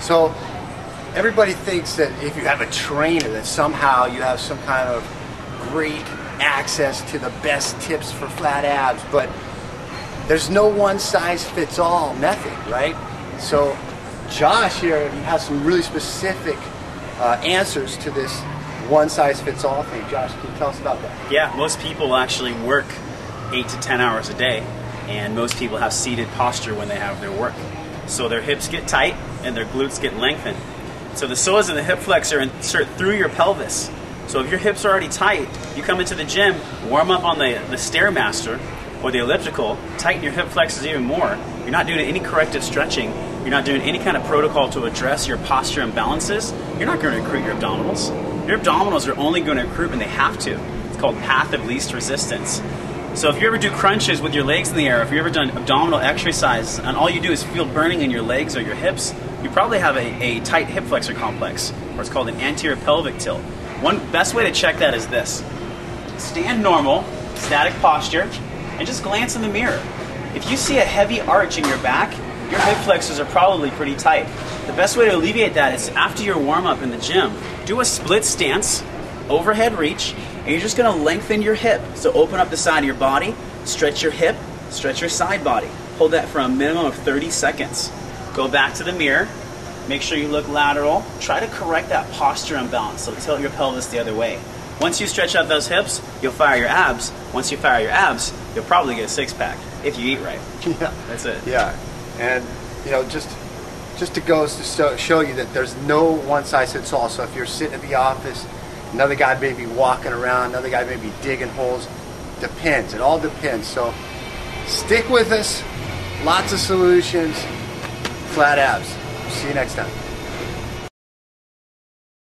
So everybody thinks that if you have a trainer that somehow you have some kind of great access to the best tips for flat abs, but there's no one size fits all method, right? So Josh here, he has some really specific answers to this one size fits all thing. Josh, can you tell us about that? Yeah, most people actually work 8 to 10 hours a day, and most people have seated posture when they have their work. So their hips get tight and their glutes get lengthened. So the psoas and the hip flexor insert through your pelvis. So if your hips are already tight, you come into the gym, warm up on the Stairmaster or the elliptical, tighten your hip flexors even more. You're not doing any corrective stretching. You're not doing any kind of protocol to address your posture imbalances. You're not going to recruit your abdominals. Your abdominals are only going to recruit when they have to. It's called path of least resistance. So if you ever do crunches with your legs in the air, if you've ever done abdominal exercise, and all you do is feel burning in your legs or your hips, you probably have a tight hip flexor complex, or it's called an anterior pelvic tilt. One best way to check that is this. Stand normal, static posture, and just glance in the mirror. If you see a heavy arch in your back, your hip flexors are probably pretty tight. The best way to alleviate that is after your warm-up in the gym, do a split stance, overhead reach, and you're just going to lengthen your hip. So open up the side of your body, stretch your hip, stretch your side body. Hold that for a minimum of 30 seconds. Go back to the mirror, make sure you look lateral. Try to correct that posture imbalance, so tilt your pelvis the other way. Once you stretch out those hips, you'll fire your abs. Once you fire your abs, you'll probably get a six-pack if you eat right. Yeah, that's it. Yeah, and you know, just to go to show you that there's no one size fits all. So if you're sitting at the office, another guy may be walking around, another guy may be digging holes. Depends. It all depends. So stick with us. Lots of solutions. Flat abs. See you next time.